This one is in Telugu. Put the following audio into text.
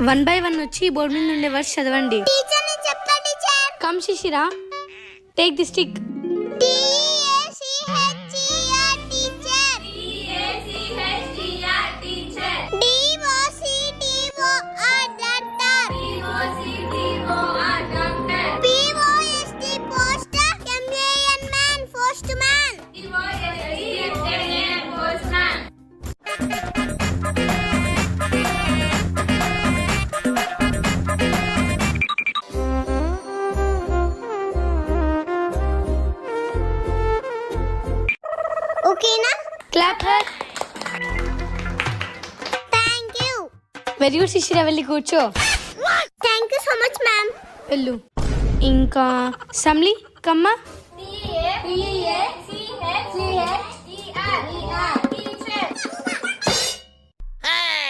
1 by 1 వచ్చి బోర్డు మీద ఉండే వర్డ్స్ చదవండి. టీచర్ నేను చెప్తా teacher. Come Shishira, take the stick. DACHER teacher. DOCTOR POST poster. MAN postman. ఓకేనా? Clap her. Thank you. Very good Shishira, వెళ్ళి కూర్చో. Thank you so much ma'am. వెళ్ళు. ఇంకా సమ్లీ కమ్మా.